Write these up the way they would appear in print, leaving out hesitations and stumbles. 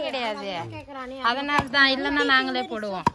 கிடையாது. அதனால தான் இல்லன்னா நாங்களே போடுவோம்.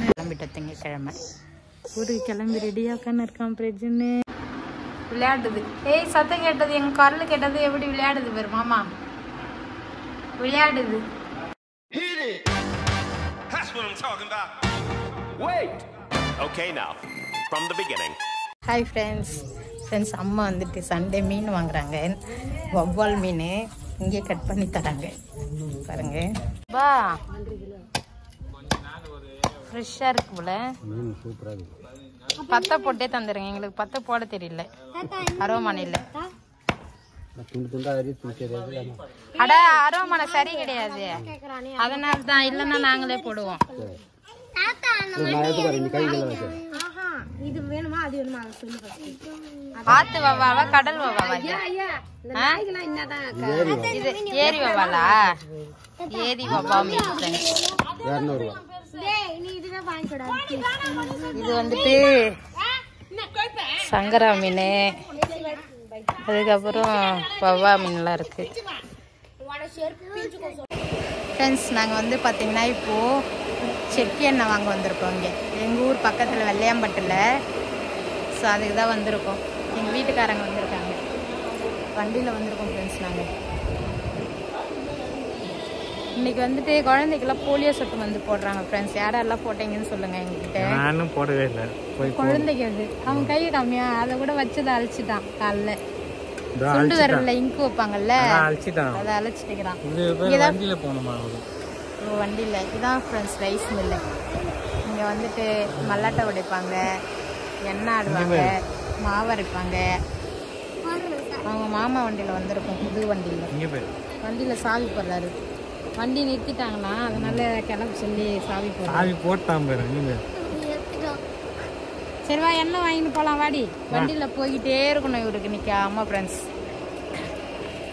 கிளம்பிட்ட திங்கக்கிழமை ஊருக்கு கிளம்பி ரெடியா உட்காந்து இருக்கான் பிரஜுன்னு விளையாடுது. ஏய் சத்தம் கேட்டது, எங்க குரல் கேட்டது. எப்படி விளையாடுது பாரு மாமா, விளையாடுது. ஹாய் ஃப்ரெண்ட்ஸ், அம்மா வந்துட்டு சண்டே மீன் வாங்குறாங்க. வவ்வால் மீன் இங்கே கட் பண்ணி தராங்க பாருங்க. பா ஃப்ரெஷ்ஷாக இருக்கு போல. பத்தை போட்டே தந்துடுங்க, எங்களுக்கு பத்தை போட தெரியல. அரோமான இல்லை. அட அரோமான சரி கிடையாது. அதனால தான் இல்லன்னா நாங்களே போடுவோம். ஆத்து வவ்வாவா கடல் வவ்வாவா? இது ஏரி வவ்வாலா? ஏரி வவ்வா மீன். இது வந்துட்டு சங்கரா மீன், அதுக்கப்புறம் வவ்வா மீன்லாம் இருக்கு. ஃப்ரெண்ட்ஸ், நாங்கள் வந்து பார்த்தீங்கன்னா இப்போது செட்டி எண்ணெய் வாங்க வந்திருக்கோம். இங்கே எங்கள் ஊர் பக்கத்தில் வெள்ளையாம்பட்டில். ஸோ அதுக்கு தான் வந்திருக்கோம். எங்கள் வீட்டுக்காரங்க வந்திருக்காங்க, வண்டியில் வந்திருக்கோம் ஃப்ரெண்ட்ஸ். நாங்கள் இன்னைக்கு வந்துட்டு குழந்தைக்கெல்லாம் போலியோ சொட்டு வந்து போடுறாங்க ஃப்ரெண்ட்ஸ். யாரெல்லாம் போட்டீங்கன்னு சொல்லுங்கள் எங்ககிட்ட. நானும் போடவே இல்லை. குழந்தைக்கு அது அவன் கை காமியா, அதை கூட வச்சதை அழைச்சிட்டான். காலைல சுண்டு வரல இங்கு வைப்பாங்கல்ல, அதை அழைச்சிட்டுக்கிறான். வண்டியில் இதுதான் ஃப்ரெண்ட்ஸ் ரைஸ் மில்லு. இங்கே வந்துட்டு மல்லாட்டை உடைப்பாங்க, எண்ணெய் ஆடுவாங்க, மாவு அரைப்பாங்க. அவங்க மாமா வண்டியில் வந்திருக்கோம், புது வண்டியில் சாவி போடுறாரு. வண்டி நிறுத்திட்டாங்களா, அதனால கிளம்ப சொல்லி சாவி போட்டான். சரிவா, எண்ணெய் வாங்கிட்டு போகலாம் வாடி. வண்டியில் போய்கிட்டே இருக்கணும் இவருக்கு நிற்காம ஃப்ரெண்ட்ஸ்.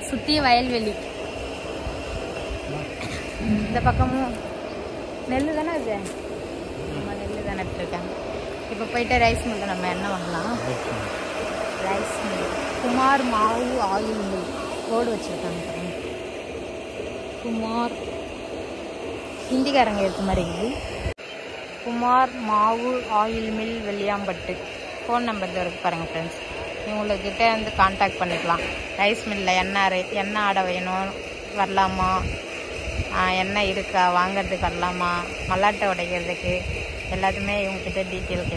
சுற்றி வயல்வெளி, இந்த பக்கமும் நெல் தானே அது. நம்ம நெல் தானே எடுத்துருக்காங்க. இப்போ போயிட்டு ரைஸ் மில்லில் நம்ம எண்ணெய் வாங்கலாம். ரைஸ் மில் குமார் மாவு ஆயில் மில் போர்டு வச்சுருக்காங்க. குமார் ஹிந்திக்காரங்க எடுத்த மாதிரி இருக்குது. குமார் மாவு ஆயில் மில் வெள்ளியாம்பட்டு. ஃபோன் நம்பர் இருக்கு பாருங்கள் ஃப்ரெண்ட்ஸ். இவங்கக்கிட்ட வந்து கான்டாக்ட் பண்ணிக்கலாம். ரைஸ் மில்லில் எண்ணெய் ஆடை வேணும் வரலாமா, எண்ணெய் இருக்கா வாங்கிறதுக்கு வரலாமா, மல்லாட்டை உடைக்கிறதுக்கு எல்லாத்துமே இவங்ககிட்ட டீட்டெயில்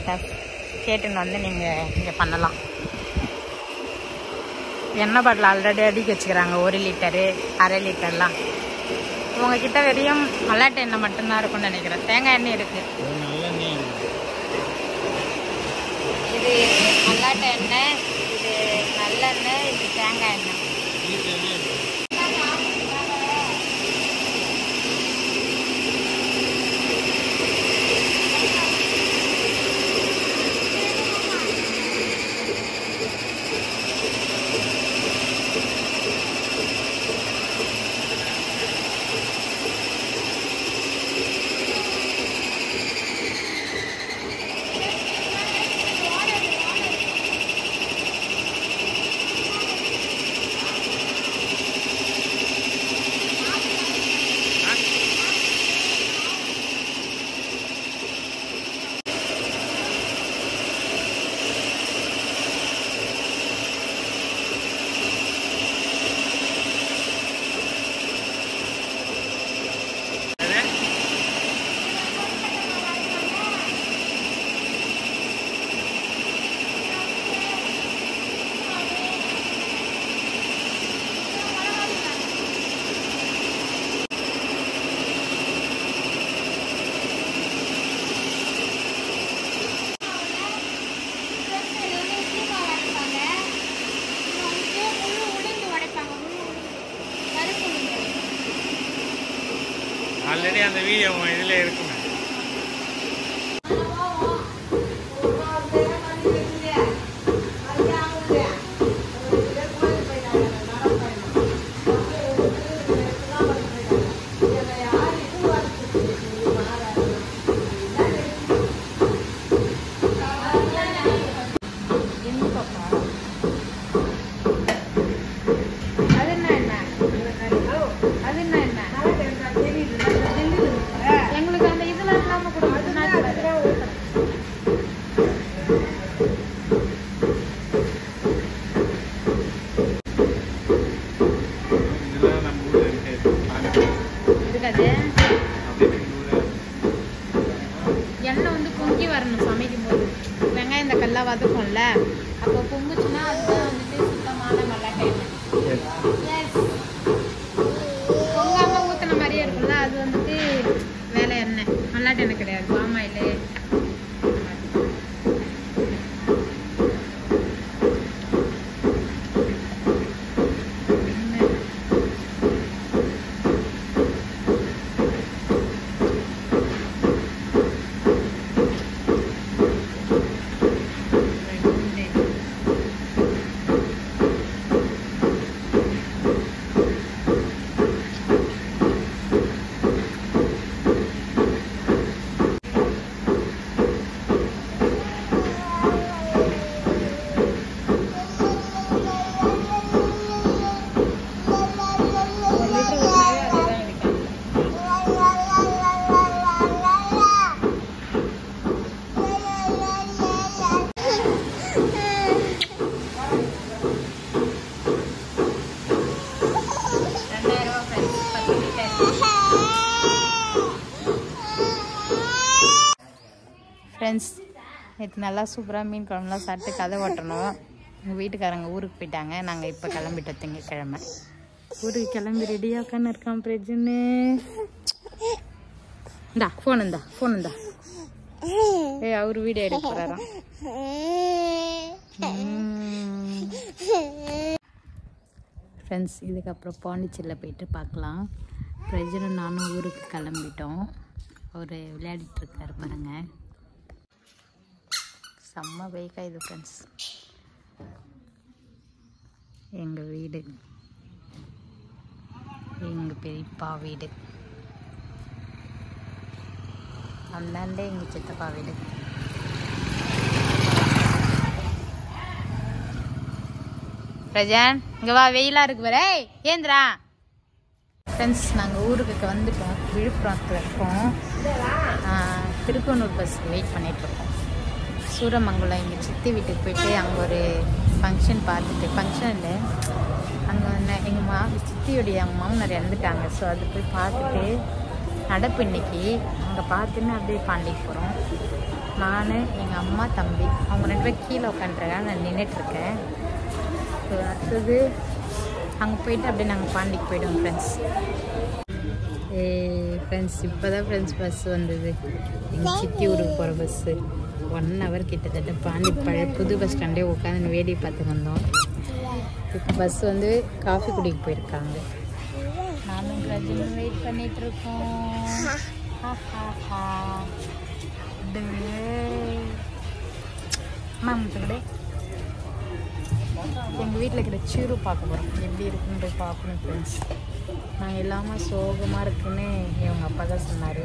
கேட்டுன்னு வந்து நீங்கள் இங்கே பண்ணலாம். எண்ணெய் பாட்டில் ஆல்ரெடி அடிக்க வச்சுக்கிறாங்க, 1 லிட்டரு 1/2 லிட்டர்லாம். உங்ககிட்ட வெறும் மல்லாட்டை எண்ணெய் மட்டும்தான் இருக்கும்னு நினைக்கிறேன். தேங்காய் எண்ணெய் இருக்குது. இது மல்லாட்டை எண்ணெய், இது நல்லெண்ணெய், இது தேங்காய் எண்ணெய். ஆல்ரெடி அந்த வீடியோ இதில் இருக்குங்க. அது எண்ணெய் வந்து பொங்கி வரணும் சமைக்கும் போது. வெங்காயம் இந்த கல்லா வதக்கும்ல, அப்போ பொங்குச்சுன்னா அதுதான் வந்துட்டு சுத்தமான மல்லாட்டை எண்ணெய். பொங்காம ஊற்றின மாதிரியே இருக்கும்ல, அது வந்துட்டு வேலை எண்ணெய், மல்லாட்டை எண்ணெய் கிடையாது, பாமாயில். ஃப்ரெண்ட்ஸ், நேற்று நல்லா சூப்பராக மீன் குழம்புலாம் சாப்பிட்டு கதை ஓட்டணும். எங்கள் வீட்டுக்காரங்க ஊருக்கு போயிட்டாங்க. நாங்கள் இப்போ கிளம்பிட்டோம் திங்கக்கிழமை. ஊருக்கு கிளம்பி ரெடியாக உட்காந்து இருக்கான் பிரஜன்னு. இந்தா ஃபோன் இந்தா அவர் வீடியோ எடுக்க போகிறாராம். ஃப்ரெண்ட்ஸ், இதுக்கப்புறம் பாண்டிச்சேரியில் போயிட்டு பார்க்கலாம். பிரஜனும் நானும் ஊருக்கு கிளம்பிட்டோம். அவர் விளையாடிட்டு இருக்காரு பாருங்க. செம்ம வெயிக்கா இது ஃப்ரெண்ட்ஸ். எங்கள் வீடு, எங்கள் பெரியப்பா வீடு, அந்தாண்டே எங்கள் சித்தப்பா வீடு. பிரஜன் இங்கே வா, வெயிலாக இருக்கு பாரு, ஏந்திரா. ஃப்ரெண்ட்ஸ், நாங்கள் ஊருக்கு வந்துட்டோம். விழுப்புரத்தில் இருக்கோம். திருக்கோணூர் பஸ்ஸுக்கு வெயிட் பண்ணிகிட்ருக்கோம். சூரமங்கலம் எங்கள் சித்தி வீட்டுக்கு போயிட்டு அங்கே ஒரு ஃபங்க்ஷன் பார்த்துட்டு, ஃபங்க்ஷன் இல்லை, அங்கே வந்து எங்கள் சித்தியோடைய அவங்க மாமனார் இறந்துட்டாங்க. ஸோ அது போய் பார்த்துட்டு நடப்பு இன்னைக்கு அங்கே பார்த்துன்னு அப்படியே பாண்டிக்கு போகிறோம். நான், எங்கள் அம்மா, தம்பி, அவங்க 2 பேர் கீழே உட்காந்துருக்காங்க, நான் நின்றுட்டுருக்கேன். ஸோ அடுத்தது அங்கே போயிட்டு அப்படியே நாங்கள் பாண்டிக்கு போய்டுவோம் ஃப்ரெண்ட்ஸ். ஃப்ரெண்ட்ஸ், இப்போ தான் ஃப்ரெண்ட்ஸ் பஸ் வந்தது. எங்கள் சித்தி ஊருக்கு போகிற பஸ்ஸு. 1 hour கிட்டத்தட்ட பாண்டி புது பஸ் ஸ்டாண்டே உட்காந்து வேடி பார்த்து வந்தோம். இப்போ பஸ் வந்து காஃபி குடிக்க போயிருக்காங்க. நானும் பிரஜனும் வெயிட் பண்ணிகிட்ருக்கோம். மாமத்துக்கிட்ட எங்கள் வீட்டில் இருக்கிற சீரு பார்க்க போகிறோம். எப்படி இருக்குன்னு பார்க்கணும் ஃப்ரெண்ட்ஸ். நாங்கள் இல்லாமல் சோகமாக இருக்குன்னு இவங்க அப்பா தான் சொன்னார்.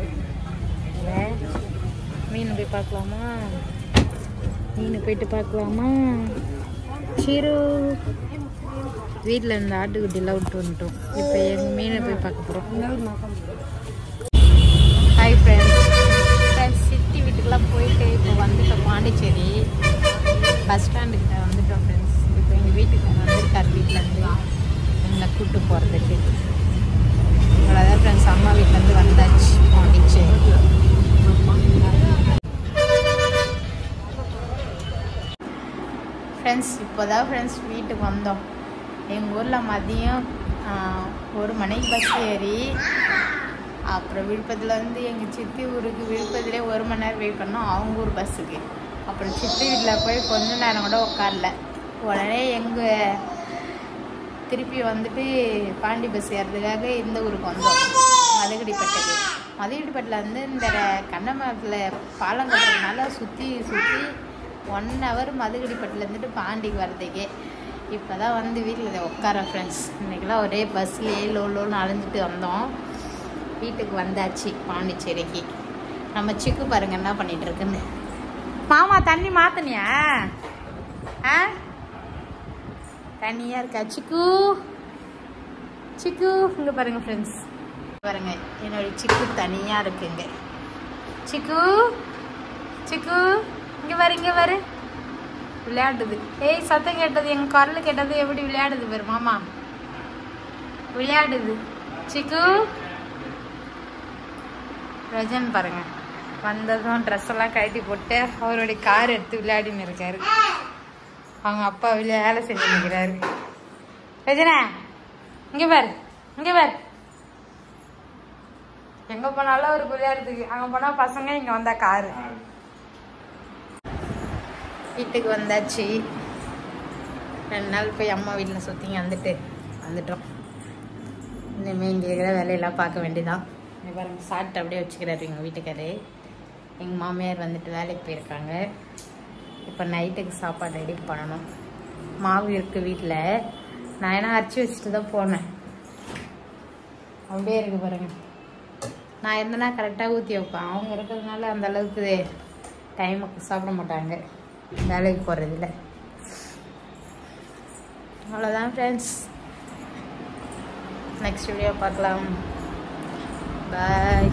இல்லை மீன் போய் பார்க்கலாமா, மீன் போயிட்டு பார்க்கலாமா. சீரு வீட்டில் இருந்த ஆட்டுக்குட்டிலாம் விட்டு வந்துட்டோம். இப்போ எங்கள் மீனை போய் பார்க்க போகிறோம். ஹாய் ஃப்ரெண்ட்ஸ், சித்தி வீட்டுக்கெலாம் போயிட்டு இப்போ வந்துட்டோம். பாண்டிச்சேரி பஸ் ஸ்டாண்டுக்கிட்ட வந்துட்டோம் ஃப்ரெண்ட்ஸ். இப்போ எங்கள் வீட்டுக்கு வந்திருக்கார் வீட்டிலேருந்து எங்களை கூப்பிட்டு போகிறதுக்கு. அவ்வளோதான் ஃப்ரெண்ட்ஸ், அம்மா வீட்டிலேருந்து வந்தாச்சு பாண்டிச்சேரி. ஃப்ரெண்ட்ஸ், இப்போ தான் ஃப்ரெண்ட்ஸ் வீட்டுக்கு வந்தோம். எங்கள் ஊரில் மதியம் 1 மணிக்கு பஸ் ஏறி அப்புறம் விழுப்புரத்தில் வந்து எங்கள் சித்தி ஊருக்கு விழுப்புரத்துலேயே 1 மணி நேரம் வெயிட் பண்ணோம் அவங்க ஊர் பஸ்ஸுக்கு. அப்புறம் சித்தி வீட்டில் போய் கொஞ்ச நேரம் கூட உட்காரல. உடனே எங்கள் திருப்பி வந்துட்டு பாண்டி பஸ் ஏறதுக்காக இந்த ஊருக்கு வந்தோம், மதகடிப்பட்டுக்கு. மதகடிப்பட்டில் வந்து இந்த கண்ணமரத்தில் பாலம் கட்டுறதுனால சுற்றி 1 hour மதகடிப்பட்டில் இருந்துட்டு பாண்டிக்கு வர்றதுக்கே. இப்போ தான் வந்து வீட்டில் உட்கார ஃப்ரெண்ட்ஸ். இன்றைக்கெல்லாம் ஒரே பஸ்லேயே லோன்னு அலைஞ்சிட்டு வந்தோம். வீட்டுக்கு வந்தாச்சு பாண்டிச்சேரிக்கு. நம்ம சிக்கு பாருங்க என்ன பண்ணிட்டு இருக்குன்னு. மாமா தண்ணி மாத்தனியா? தண்ணியா இருக்கா சிக்கு? சிக்கு இங்க பாருங்க ஃப்ரெண்ட்ஸ், பாருங்க என்னோட சிக்கு தனியா இருக்குங்க. சிக்கு சிக்கு இங்க பாரு விளையாடுது. ஏய் சத்தம் கேட்டது, எங்க குரல் கேட்டது, எப்படி விளையாடுது பாரு மாமா, விளையாடுது. சிக்கு ரஜன் பாருங்க வந்ததும் ட்ரெஸ் எல்லாம் கழட்டி போட்டு அவருடைய கார் எடுத்து விளையாடின்னு இருக்காரு. அவங்க அப்பா வேலை செஞ்சு நிற்கிறாரு. ரஜனா இங்கே பாரு, இங்கே பாரு. எங்கே போனாலும் அவருக்கு விளையாடுறதுக்கு. அங்கே போனால் பசங்க, இங்கே வந்தால் காரு. வீட்டுக்கு வந்தாச்சு. 2 நாள் போய் அம்மா வீட்டில் சுற்றிங்க வந்துட்டோம். இனிமேல் இங்கே இருக்கிற வேலையெல்லாம் பார்க்க வேண்டியதான். இங்கே பாருங்க சாப்பிட்டு அப்படியே வச்சுக்கிறாரு எங்கள் வீட்டுக்காரு. எங்கள் மாமியார் வந்துட்டு வேலைக்கு போயிருக்காங்க. இப்போ நைட்டுக்கு சாப்பாடு ரெடி பண்ணணும். மாவு இருக்குது வீட்டில். நான் ஏன்னா அரைச்சி வச்சுட்டு தான் போனேன். அப்படியே இருக்குது பாருங்க. நான் இருந்தேன்னா கரெக்டாக ஊற்றி வைப்பேன். அவங்க இருக்கிறதுனால அந்த அளவுக்கு டைமுக்கு சாப்பிட மாட்டாங்க வேலைக்கு போகிறதில்ல. அவ்வளோதான் ஃப்ரெண்ட்ஸ். நெக்ஸ்ட் வீடியோ பார்க்கலாம். பாய்.